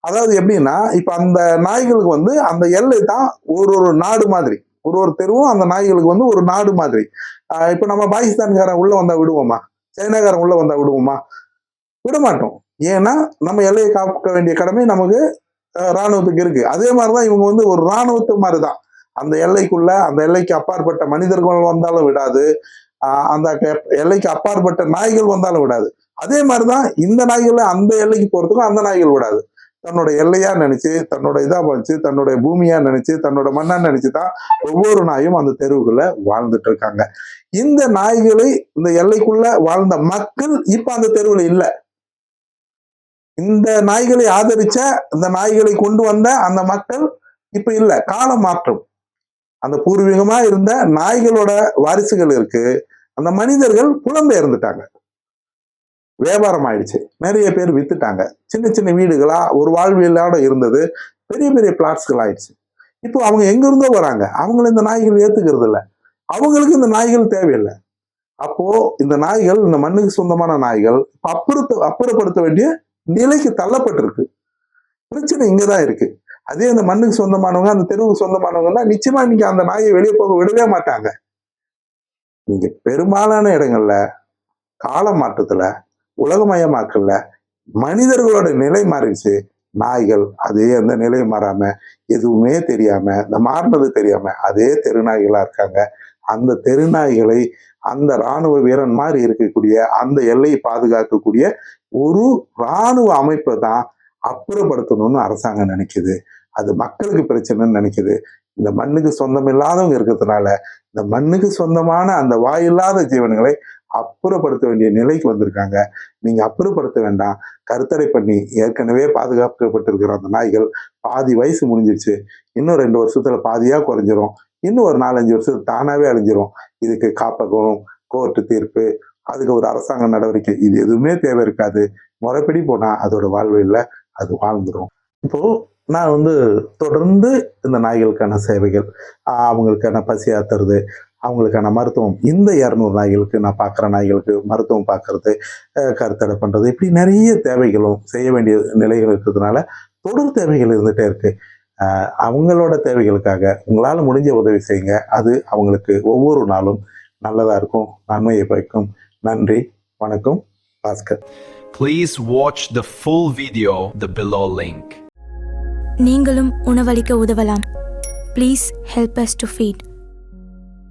அதாவது எப்படின்னா, இப்ப அந்த நாய்களுக்கு வந்து அந்த எல்லை தான் ஒரு ஒரு நாடு மாதிரி. ஒரு ஒரு தெருவும் அந்த நாய்களுக்கு வந்து ஒரு நாடு மாதிரி. இப்ப நம்ம பாகிஸ்தான்காரன் உள்ள வந்தா விடுவோமா? சைனாக்காரன் உள்ள வந்தா விடுவோமா? விடமாட்டோம். ஏன்னா, நம்ம எல்லையை காக்க வேண்டிய கடமை நமக்கு ராணுவத்துக்கு இருக்கு. அதே மாதிரிதான் இவங்க வந்து ஒரு ராணுவத்து மாதிரிதான். அந்த எல்லைக்குள்ள, அந்த எல்லைக்கு அப்பாற்பட்ட மனிதர்கள் வந்தாலும் விடாது. அந்த எல்லைக்கு அப்பாற்பட்ட நாய்கள் வந்தாலும் விடாது. அதே மாதிரிதான் இந்த நாய்கள் அந்த எல்லைக்கு போறதுக்கும் அந்த நாய்கள் விடாது. தன்னோட எல்லையா நினைச்சு, தன்னோட இதா வச்சு, தன்னுடைய பூமியா நினைச்சு, தன்னோட மண்ணா நினைச்சுதான் ஒவ்வொரு நாயும் அந்த தெருவுக்குள்ள வாழ்ந்துட்டு இருக்காங்க. இந்த நாய்களை இந்த எல்லைக்குள்ள வாழ்ந்த மக்கள் இப்ப அந்த தெருவுல இல்ல. இந்த நாய்களை ஆதரிச்ச, இந்த நாய்களை கொண்டு வந்த அந்த மக்கள் இப்ப இல்ல. காலம் மாற்றம். அந்த பூர்வீகமா இருந்த நாய்களோட வாரிசுகள் இருக்கு. அந்த மனிதர்கள் புலம்பெயர்ந்துட்டாங்க. வியாபாரம் ஆயிடுச்சு. நிறைய பேர் வித்துட்டாங்க. சின்ன சின்ன வீடுகளா ஒரு வாழ்வியலோட இருந்தது பெரிய பெரிய பிளாட்ஸ்கள் ஆயிடுச்சு. இப்போ அவங்க எங்க இருந்தோ வராங்க. அவங்களை இந்த நாய்கள் ஏத்துக்கிறது இல்ல. அவங்களுக்கு இந்த நாய்கள் தேவையில்லை. அப்போ இந்த நாய்கள், இந்த மண்ணுக்கு சொந்தமான நாய்கள் அப்புறப்படுத்த வேண்டிய நிலைக்கு தள்ளப்பட்டிருக்கு. பிரச்சனை இங்கதான் இருக்கு. அதே அந்த மண்ணுக்கு சொந்தமானவங்க, அந்த தெருவுக்கு சொந்தமானவங்கன்னா நிச்சயமா நீங்க அந்த நாயை வெளியே போக விடவே மாட்டாங்க. நீங்க பெரும்பாலான இடங்கள்ல கால மாற்றத்துல, உலகமயமாக்கல்ல மனிதர்களோட நிலை மாறிடுச்சு. நாய்கள் அதே அந்த நிலை மாறாம, எதுவுமே தெரியாம, இந்த மாறினது தெரியாம அதே தெருநாய்களா இருக்காங்க. அந்த தெருநாய்களை அந்த ராணுவ வீரன் மாதிரி இருக்கக்கூடிய, அந்த எல்லையை பாதுகாக்கக்கூடிய ஒரு ராணுவ அமைப்பை தான் அப்புறப்படுத்தணும்னு அரசாங்கம் நினைக்குது. அது மக்களுக்கு பிரச்சனைன்னு நினைக்குது. இந்த மண்ணுக்கு சொந்தம் இல்லாதவங்க இருக்கிறதுனால, இந்த மண்ணுக்கு சொந்தமான அந்த வாயில்லாத ஜீவன்களை அப்புறப்படுத்த வேண்டிய நிலைக்கு வந்திருக்காங்க. நீங்க அப்புறப்படுத்த வேண்டாம். கருத்தடை பண்ணி ஏற்கனவே பாதுகாக்கப்பட்டிருக்கிற அந்த நாய்கள் பாதி வயசு முடிஞ்சிருச்சு. இன்னும் 2 வருஷத்துல பாதியா குறைஞ்சிரும். இன்னும் ஒரு 4-5 வருஷத்துக்கு தானாவே அழிஞ்சிரும். இதுக்கு காப்பகம், கோர்ட்டு தீர்ப்பு, அதுக்கு ஒரு அரசாங்க நடவடிக்கை, இது எதுவுமே தேவை இருக்காது. முறைப்படி போனா அதோட வாழ்வியல்ல அது வாழ்ந்துரும். இப்போ நான் வந்து தொடர்ந்து இந்த நாய்களுக்கான சேவைகள், அவங்களுக்கான பசி ஆத்துறது, அவங்களுக்கான மருத்துவம், இந்த 200 நாய்களுக்கு நான் பார்க்குற நாய்களுக்கு மருத்துவம் பார்க்கறது, கருத்தடை பண்றது, இப்படி நிறைய தேவைகளும் செய்ய வேண்டிய நிலைகள் இருக்கிறதுனால தொடர் தேவைகள் இருந்துட்டே இருக்கு. அவங்களோட தேவைகளுக்காக உங்களால முடிஞ்ச உதவி செய்யுங்க. அது அவங்களுக்கு ஒவ்வொரு நாளும் நல்லதா இருக்கும், நன்மையை பயக்கும். நன்றி, வணக்கம். Bhaskar. Please watch the full video the below link. நீங்களும் உணவளிக்க உதவலாம். Please help us to feed